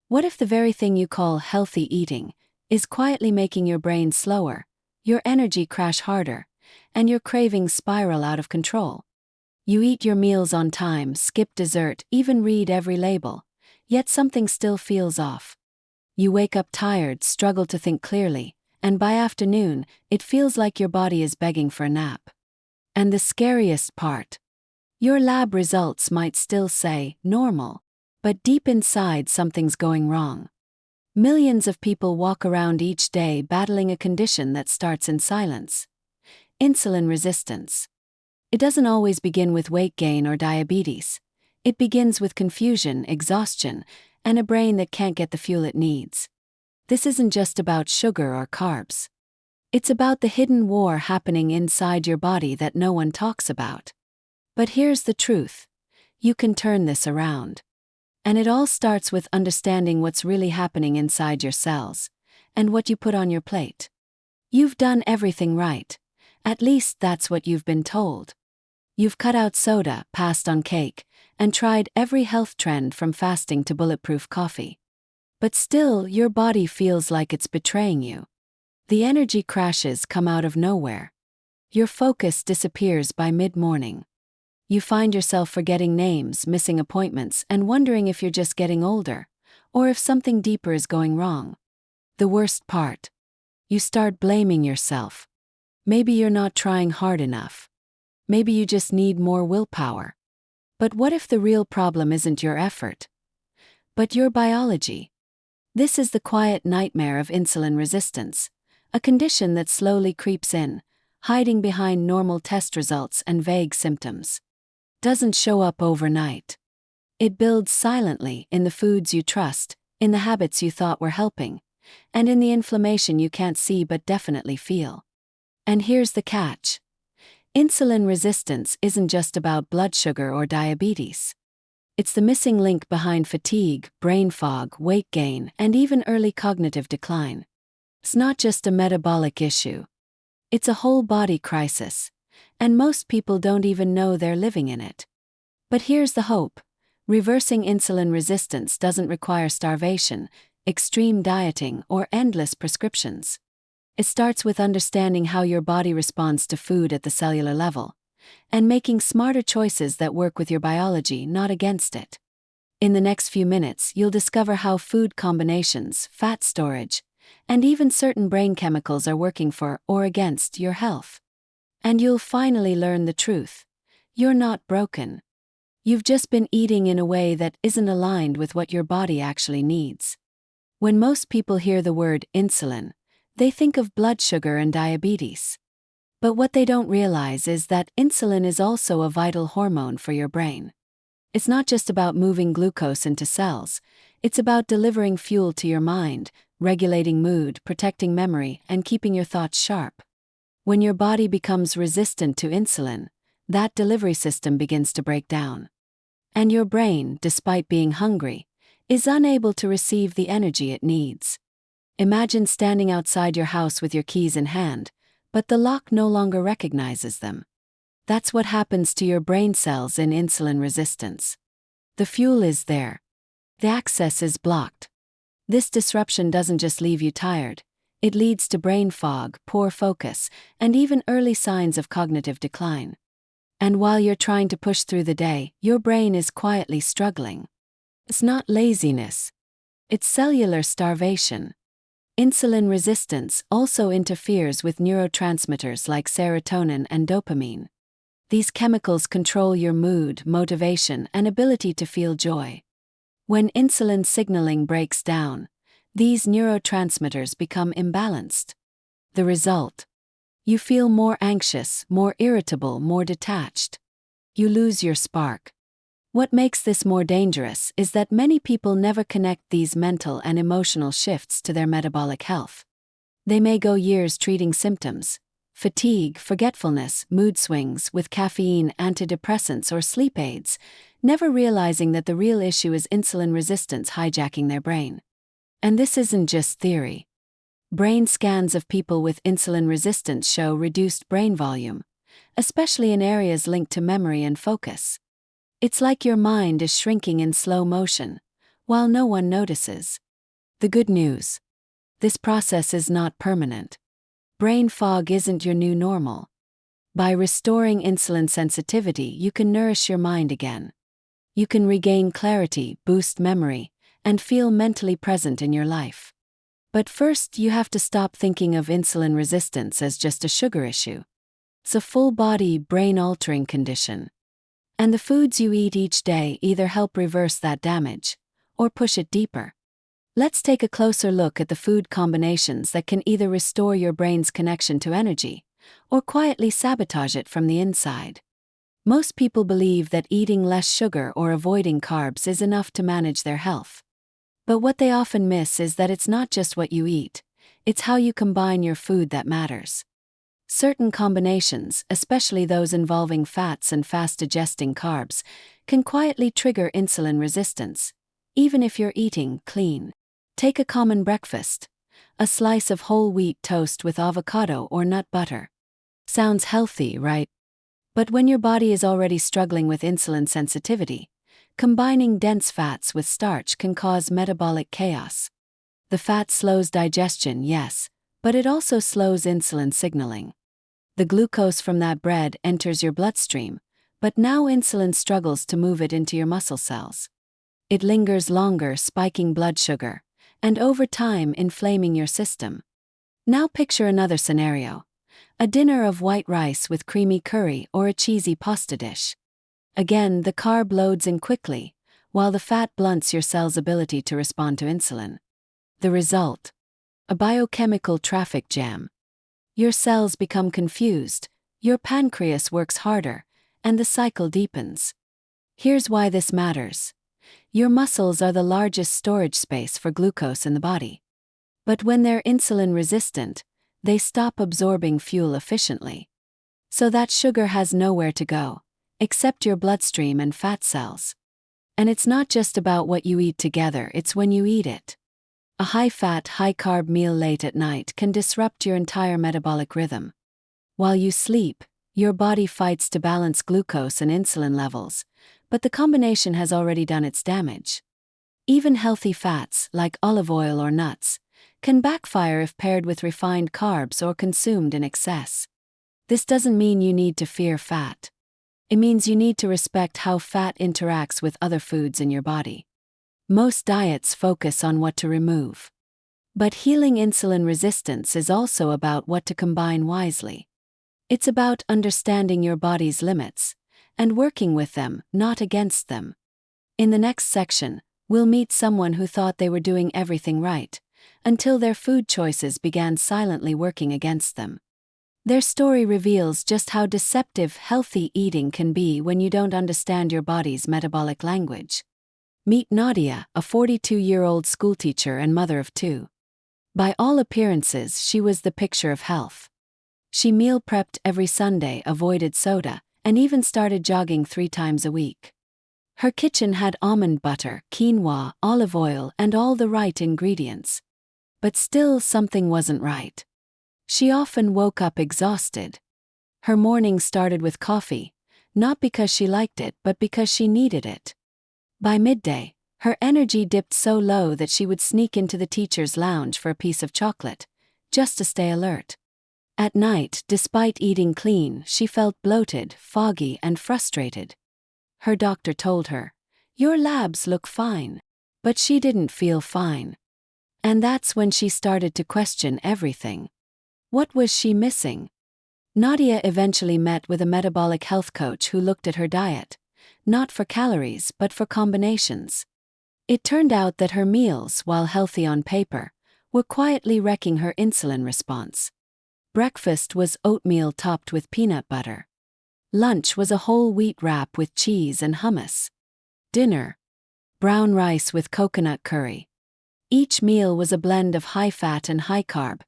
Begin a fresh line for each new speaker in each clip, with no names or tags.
What if the very thing you call healthy eating is quietly making your brain slower, your energy crash harder, and your cravings spiral out of control? You eat your meals on time, skip dessert, even read every label, yet something still feels off. You wake up tired, struggle to think clearly, and by afternoon, it feels like your body is begging for a nap. And the scariest part: your lab results might still say normal, but deep inside something's going wrong. Millions of people walk around each day battling a condition that starts in silence: insulin resistance. It doesn't always begin with weight gain or diabetes. It begins with confusion, exhaustion, and a brain that can't get the fuel it needs. This isn't just about sugar or carbs. It's about the hidden war happening inside your body that no one talks about. But here's the truth: you can turn this around. And it all starts with understanding what's really happening inside your cells, and what you put on your plate. You've done everything right. At least that's what you've been told. You've cut out soda, passed on cake, and tried every health trend from fasting to bulletproof coffee. But still, your body feels like it's betraying you. The energy crashes come out of nowhere. Your focus disappears by mid-morning. You find yourself forgetting names, missing appointments, and wondering if you're just getting older, or if something deeper is going wrong. The worst part: you start blaming yourself. Maybe you're not trying hard enough. Maybe you just need more willpower. But what if the real problem isn't your effort, but your biology? This is the quiet nightmare of insulin resistance, a condition that slowly creeps in, hiding behind normal test results and vague symptoms. Doesn't show up overnight. It builds silently in the foods you trust, in the habits you thought were helping, and in the inflammation you can't see but definitely feel. And here's the catch: insulin resistance isn't just about blood sugar or diabetes. It's the missing link behind fatigue, brain fog, weight gain, and even early cognitive decline. It's not just a metabolic issue. It's a whole body crisis, and most people don't even know they're living in it. But here's the hope: reversing insulin resistance doesn't require starvation, extreme dieting, or endless prescriptions. It starts with understanding how your body responds to food at the cellular level, and making smarter choices that work with your biology, not against it. In the next few minutes, you'll discover how food combinations, fat storage, and even certain brain chemicals are working for or against your health. And you'll finally learn the truth: you're not broken. You've just been eating in a way that isn't aligned with what your body actually needs. When most people hear the word insulin, they think of blood sugar and diabetes. But what they don't realize is that insulin is also a vital hormone for your brain. It's not just about moving glucose into cells, it's about delivering fuel to your mind, regulating mood, protecting memory, and keeping your thoughts sharp. When your body becomes resistant to insulin, that delivery system begins to break down. And your brain, despite being hungry, is unable to receive the energy it needs. Imagine standing outside your house with your keys in hand, but the lock no longer recognizes them. That's what happens to your brain cells in insulin resistance. The fuel is there. The access is blocked. This disruption doesn't just leave you tired, it leads to brain fog, poor focus, and even early signs of cognitive decline. And while you're trying to push through the day, your brain is quietly struggling. It's not laziness. It's cellular starvation. Insulin resistance also interferes with neurotransmitters like serotonin and dopamine. These chemicals control your mood, motivation, and ability to feel joy. When insulin signaling breaks down, these neurotransmitters become imbalanced. The result: you feel more anxious, more irritable, more detached. You lose your spark. What makes this more dangerous is that many people never connect these mental and emotional shifts to their metabolic health. They may go years treating symptoms, fatigue, forgetfulness, mood swings, with caffeine, antidepressants, or sleep aids, never realizing that the real issue is insulin resistance hijacking their brain. And this isn't just theory. Brain scans of people with insulin resistance show reduced brain volume, especially in areas linked to memory and focus. It's like your mind is shrinking in slow motion, while no one notices. The good news: this process is not permanent. Brain fog isn't your new normal. By restoring insulin sensitivity, you can nourish your mind again. You can regain clarity, boost memory, and feel mentally present in your life. But first, you have to stop thinking of insulin resistance as just a sugar issue. It's a full-body, brain-altering condition. And the foods you eat each day either help reverse that damage or push it deeper. Let's take a closer look at the food combinations that can either restore your brain's connection to energy or quietly sabotage it from the inside. Most people believe that eating less sugar or avoiding carbs is enough to manage their health. But what they often miss is that it's not just what you eat, it's how you combine your food that matters. Certain combinations, especially those involving fats and fast-digesting carbs, can quietly trigger insulin resistance, even if you're eating clean. Take a common breakfast: a slice of whole wheat toast with avocado or nut butter. Sounds healthy, right? But when your body is already struggling with insulin sensitivity, combining dense fats with starch can cause metabolic chaos. The fat slows digestion, yes, but it also slows insulin signaling. The glucose from that bread enters your bloodstream, but now insulin struggles to move it into your muscle cells. It lingers longer, spiking blood sugar, and over time inflaming your system. Now picture another scenario: a dinner of white rice with creamy curry or a cheesy pasta dish. Again, the carb loads in quickly, while the fat blunts your cell's ability to respond to insulin. The result: a biochemical traffic jam. Your cells become confused, your pancreas works harder, and the cycle deepens. Here's why this matters. Your muscles are the largest storage space for glucose in the body. But when they're insulin resistant, they stop absorbing fuel efficiently. So that sugar has nowhere to go, except your bloodstream and fat cells. And it's not just about what you eat together, it's when you eat it. A high-fat, high-carb meal late at night can disrupt your entire metabolic rhythm. While you sleep, your body fights to balance glucose and insulin levels, but the combination has already done its damage. Even healthy fats, like olive oil or nuts, can backfire if paired with refined carbs or consumed in excess. This doesn't mean you need to fear fat. It means you need to respect how fat interacts with other foods in your body. Most diets focus on what to remove. But healing insulin resistance is also about what to combine wisely. It's about understanding your body's limits and working with them, not against them. In the next section, we'll meet someone who thought they were doing everything right, until their food choices began silently working against them. Their story reveals just how deceptive healthy eating can be when you don't understand your body's metabolic language. Meet Nadia, a 42-year-old schoolteacher and mother of two. By all appearances, she was the picture of health. She meal prepped every Sunday, avoided soda, and even started jogging 3 times a week. Her kitchen had almond butter, quinoa, olive oil, and all the right ingredients. But still, something wasn't right. She often woke up exhausted. Her morning started with coffee, not because she liked it, but because she needed it. By midday, her energy dipped so low that she would sneak into the teacher's lounge for a piece of chocolate, just to stay alert. At night, despite eating clean, she felt bloated, foggy, and frustrated. Her doctor told her, "Your labs look fine." But she didn't feel fine. And that's when she started to question everything. What was she missing? Nadia eventually met with a metabolic health coach who looked at her diet, not for calories but for combinations. It turned out that her meals, while healthy on paper, were quietly wrecking her insulin response. Breakfast was oatmeal topped with peanut butter. Lunch was a whole wheat wrap with cheese and hummus. Dinner: brown rice with coconut curry. Each meal was a blend of high fat and high carb,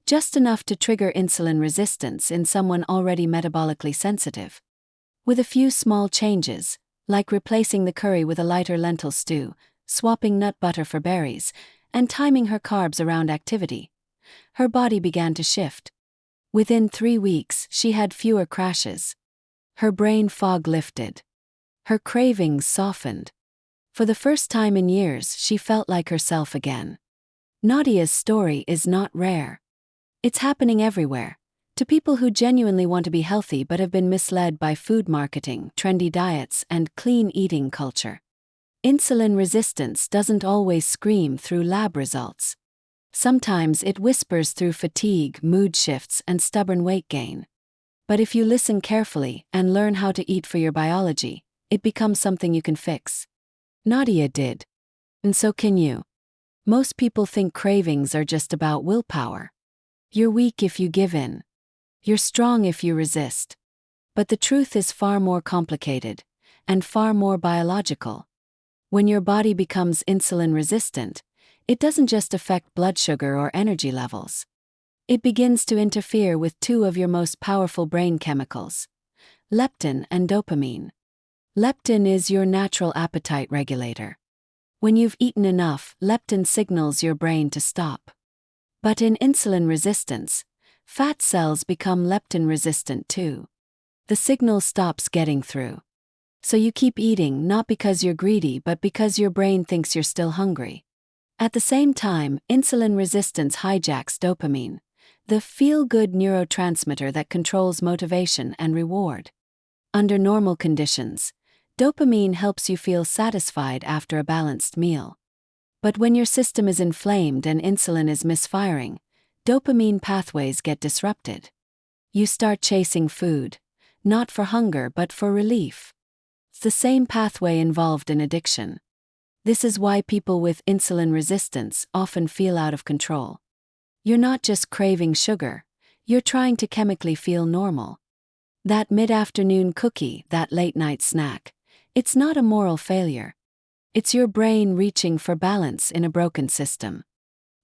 just enough to trigger insulin resistance in someone already metabolically sensitive. With a few small changes, like replacing the curry with a lighter lentil stew, swapping nut butter for berries, and timing her carbs around activity, her body began to shift. Within 3 weeks, she had fewer crashes. Her brain fog lifted. Her cravings softened. For the first time in years, she felt like herself again. Nadia's story is not rare. It's happening everywhere, to people who genuinely want to be healthy but have been misled by food marketing, trendy diets, and clean eating culture. Insulin resistance doesn't always scream through lab results. Sometimes it whispers through fatigue, mood shifts, and stubborn weight gain. But if you listen carefully and learn how to eat for your biology, it becomes something you can fix. Nadia did. And so can you. Most people think cravings are just about willpower. You're weak if you give in. You're strong if you resist. But the truth is far more complicated, and far more biological. When your body becomes insulin resistant, it doesn't just affect blood sugar or energy levels. It begins to interfere with two of your most powerful brain chemicals, leptin and dopamine. Leptin is your natural appetite regulator. When you've eaten enough, leptin signals your brain to stop. But in insulin resistance, fat cells become leptin resistant too. The signal stops getting through. So you keep eating not because you're greedy but because your brain thinks you're still hungry. At the same time, insulin resistance hijacks dopamine, the feel-good neurotransmitter that controls motivation and reward. Under normal conditions, dopamine helps you feel satisfied after a balanced meal. But when your system is inflamed and insulin is misfiring, dopamine pathways get disrupted. You start chasing food, not for hunger but for relief. It's the same pathway involved in addiction. This is why people with insulin resistance often feel out of control. You're not just craving sugar, you're trying to chemically feel normal. That mid-afternoon cookie, that late-night snack, it's not a moral failure. It's your brain reaching for balance in a broken system.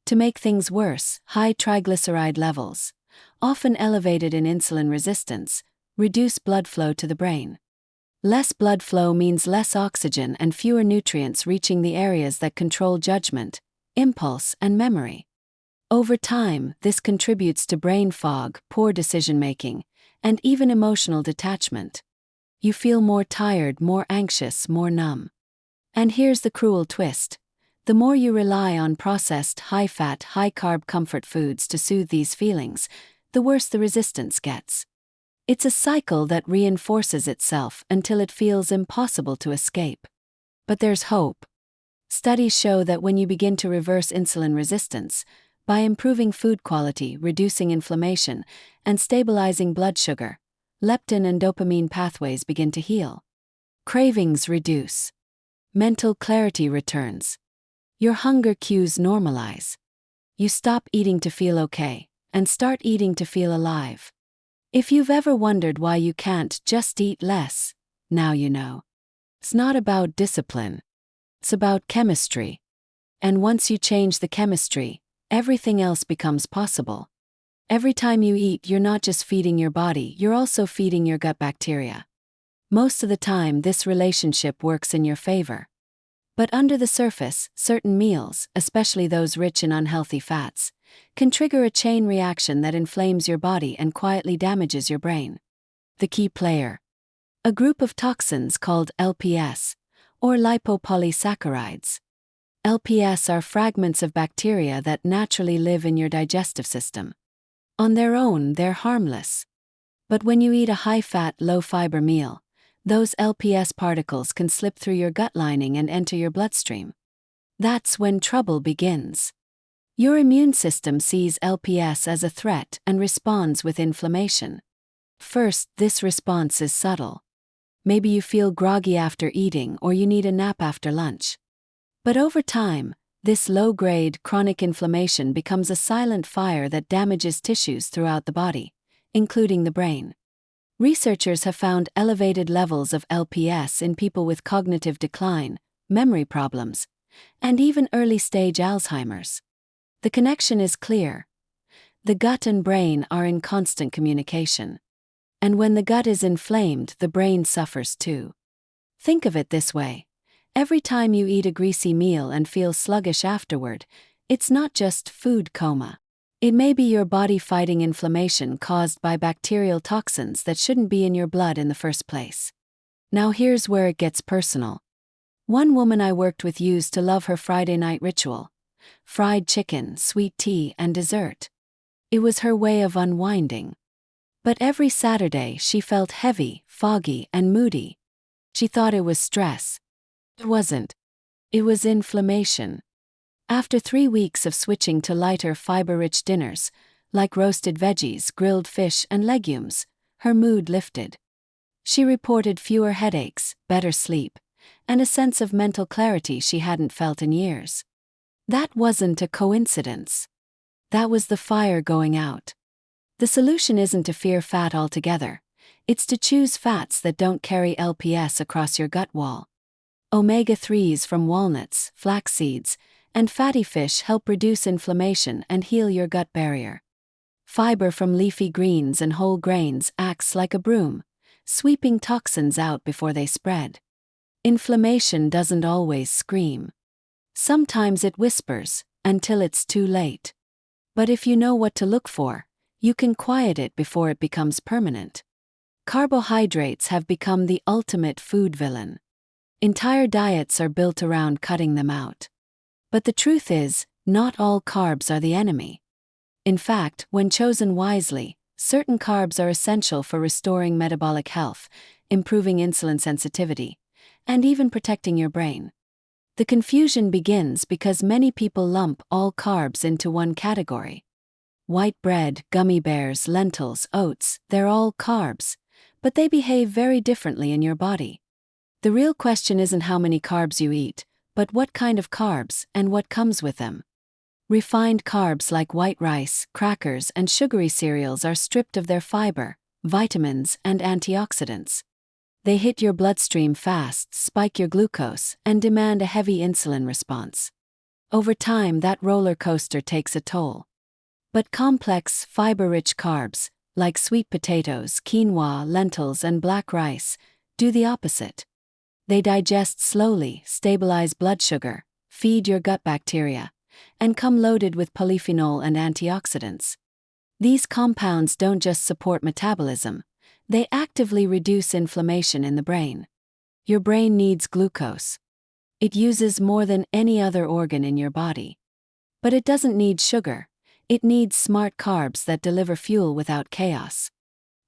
To make things worse, high triglyceride levels, often elevated in insulin resistance, reduce blood flow to the brain. Less blood flow means less oxygen and fewer nutrients reaching the areas that control judgment, impulse, and memory. Over time, this contributes to brain fog, poor decision-making, and even emotional detachment. You feel more tired, more anxious, more numb. And here's the cruel twist. The more you rely on processed, high-fat, high-carb comfort foods to soothe these feelings, the worse the resistance gets. It's a cycle that reinforces itself until it feels impossible to escape. But there's hope. Studies show that when you begin to reverse insulin resistance, by improving food quality, reducing inflammation, and stabilizing blood sugar, leptin and dopamine pathways begin to heal. Cravings reduce. Mental clarity returns. Your hunger cues normalize. You stop eating to feel okay, and start eating to feel alive. If you've ever wondered why you can't just eat less, now you know. It's not about discipline. It's about chemistry. And once you change the chemistry, everything else becomes possible. Every time you eat, you're not just feeding your body, you're also feeding your gut bacteria. Most of the time, this relationship works in your favor. But under the surface, certain meals, especially those rich in unhealthy fats, can trigger a chain reaction that inflames your body and quietly damages your brain. The key player. A group of toxins called LPS, or lipopolysaccharides. LPS are fragments of bacteria that naturally live in your digestive system. On their own, they're harmless. But when you eat a high-fat, low-fiber meal, those LPS particles can slip through your gut lining and enter your bloodstream. That's when trouble begins. Your immune system sees LPS as a threat and responds with inflammation. First, this response is subtle. Maybe you feel groggy after eating or you need a nap after lunch. But over time, this low-grade chronic inflammation becomes a silent fire that damages tissues throughout the body, including the brain. Researchers have found elevated levels of LPS in people with cognitive decline, memory problems, and even early-stage Alzheimer's. The connection is clear. The gut and brain are in constant communication. And when the gut is inflamed, the brain suffers too. Think of it this way. Every time you eat a greasy meal and feel sluggish afterward, it's not just food coma. It may be your body fighting inflammation caused by bacterial toxins that shouldn't be in your blood in the first place. Now here's where it gets personal. One woman I worked with used to love her Friday night ritual: fried chicken, sweet tea, and dessert. It was her way of unwinding. But every Saturday she felt heavy, foggy, and moody. She thought it was stress. It wasn't. It was inflammation. After 3 weeks of switching to lighter, fiber-rich dinners, like roasted veggies, grilled fish, and legumes, her mood lifted. She reported fewer headaches, better sleep, and a sense of mental clarity she hadn't felt in years. That wasn't a coincidence. That was the fire going out. The solution isn't to fear fat altogether. It's to choose fats that don't carry LPS across your gut wall. Omega-3s from walnuts, flax seeds, and fatty fish help reduce inflammation and heal your gut barrier. Fiber from leafy greens and whole grains acts like a broom, sweeping toxins out before they spread. Inflammation doesn't always scream. Sometimes it whispers, until it's too late. But if you know what to look for, you can quiet it before it becomes permanent. Carbohydrates have become the ultimate food villain. Entire diets are built around cutting them out. But the truth is, not all carbs are the enemy. In fact, when chosen wisely, certain carbs are essential for restoring metabolic health, improving insulin sensitivity, and even protecting your brain. The confusion begins because many people lump all carbs into one category. White bread, gummy bears, lentils, oats, they're all carbs, but they behave very differently in your body. The real question isn't how many carbs you eat, but what kind of carbs and what comes with them. Refined carbs like white rice, crackers, and sugary cereals are stripped of their fiber, vitamins, and antioxidants. They hit your bloodstream fast, spike your glucose, and demand a heavy insulin response. Over time, that roller coaster takes a toll. But complex, fiber-rich carbs, like sweet potatoes, quinoa, lentils, and black rice, do the opposite. They digest slowly, stabilize blood sugar, feed your gut bacteria, and come loaded with polyphenol and antioxidants. These compounds don't just support metabolism, they actively reduce inflammation in the brain. Your brain needs glucose. It uses more than any other organ in your body. But it doesn't need sugar. It needs smart carbs that deliver fuel without chaos.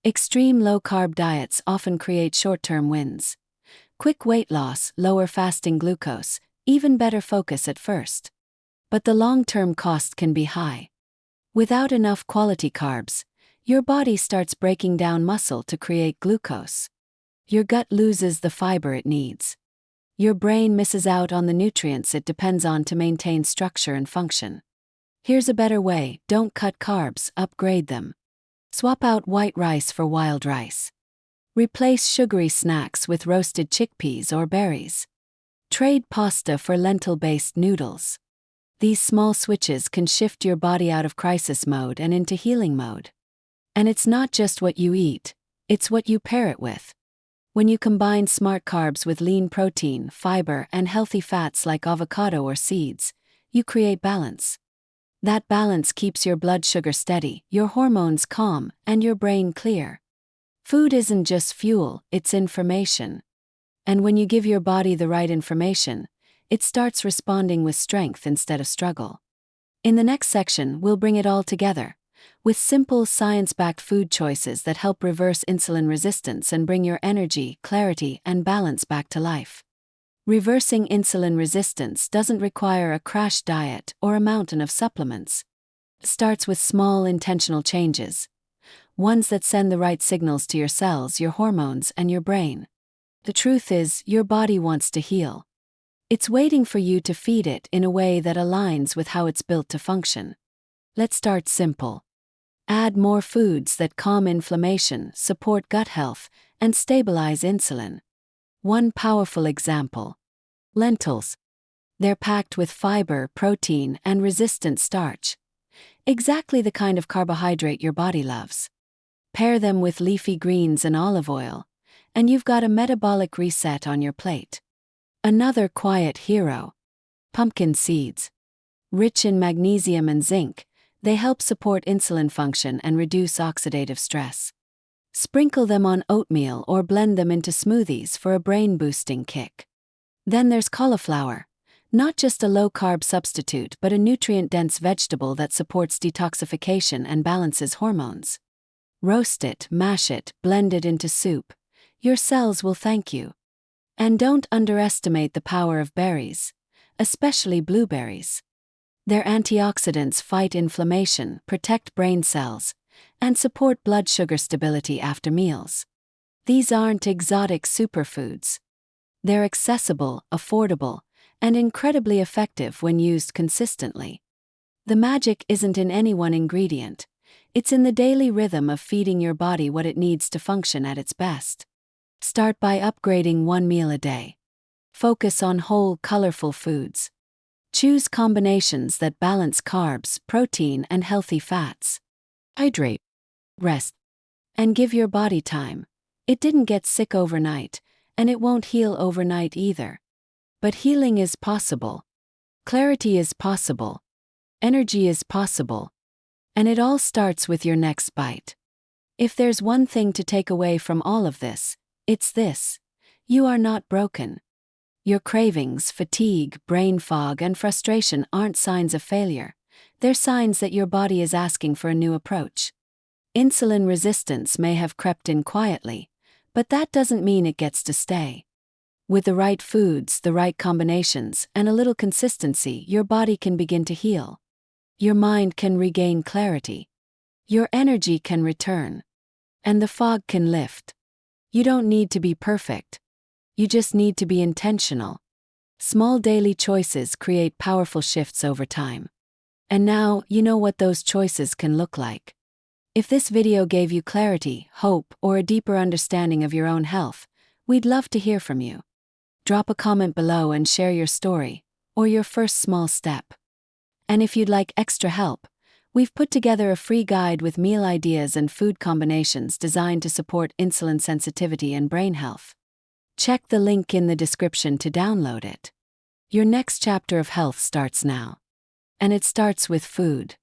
Extreme low-carb diets often create short-term wins. Quick weight loss, lower fasting glucose, even better focus at first. But the long-term cost can be high. Without enough quality carbs, your body starts breaking down muscle to create glucose. Your gut loses the fiber it needs. Your brain misses out on the nutrients it depends on to maintain structure and function. Here's a better way: don't cut carbs, upgrade them. Swap out white rice for wild rice. Replace sugary snacks with roasted chickpeas or berries. Trade pasta for lentil-based noodles. These small switches can shift your body out of crisis mode and into healing mode. And it's not just what you eat, it's what you pair it with. When you combine smart carbs with lean protein, fiber, and healthy fats like avocado or seeds, you create balance. That balance keeps your blood sugar steady, your hormones calm, and your brain clear. Food isn't just fuel, it's information. And when you give your body the right information, it starts responding with strength instead of struggle. In the next section, we'll bring it all together, with simple, science-backed food choices that help reverse insulin resistance and bring your energy, clarity, and balance back to life. Reversing insulin resistance doesn't require a crash diet or a mountain of supplements. It starts with small, intentional changes, ones that send the right signals to your cells, your hormones, and your brain. The truth is, your body wants to heal. It's waiting for you to feed it in a way that aligns with how it's built to function. Let's start simple. Add more foods that calm inflammation, support gut health, and stabilize insulin. One powerful example: lentils. They're packed with fiber, protein, and resistant starch. Exactly the kind of carbohydrate your body loves. Pair them with leafy greens and olive oil, and you've got a metabolic reset on your plate. Another quiet hero: pumpkin seeds. Rich in magnesium and zinc, they help support insulin function and reduce oxidative stress. Sprinkle them on oatmeal or blend them into smoothies for a brain-boosting kick. Then there's cauliflower. Not just a low-carb substitute but a nutrient-dense vegetable that supports detoxification and balances hormones. Roast it, mash it, blend it into soup. Your cells will thank you. And don't underestimate the power of berries, especially blueberries. Their antioxidants fight inflammation, protect brain cells, and support blood sugar stability after meals. These aren't exotic superfoods. They're accessible, affordable, and incredibly effective when used consistently. The magic isn't in any one ingredient. It's in the daily rhythm of feeding your body what it needs to function at its best. Start by upgrading one meal a day. Focus on whole, colorful foods. Choose combinations that balance carbs, protein, and healthy fats. Hydrate, rest, and give your body time. It didn't get sick overnight, and it won't heal overnight either. But healing is possible. Clarity is possible. Energy is possible. And it all starts with your next bite. If there's one thing to take away from all of this, it's this: you are not broken. Your cravings, fatigue, brain fog, and frustration aren't signs of failure. They're signs that your body is asking for a new approach. Insulin resistance may have crept in quietly, but that doesn't mean it gets to stay. With the right foods, the right combinations, and a little consistency, your body can begin to heal. Your mind can regain clarity. Your energy can return. And the fog can lift. You don't need to be perfect. You just need to be intentional. Small daily choices create powerful shifts over time. And now, you know what those choices can look like. If this video gave you clarity, hope, or a deeper understanding of your own health, we'd love to hear from you. Drop a comment below and share your story, or your first small step. And if you'd like extra help, we've put together a free guide with meal ideas and food combinations designed to support insulin sensitivity and brain health. Check the link in the description to download it. Your next chapter of health starts now. And it starts with food.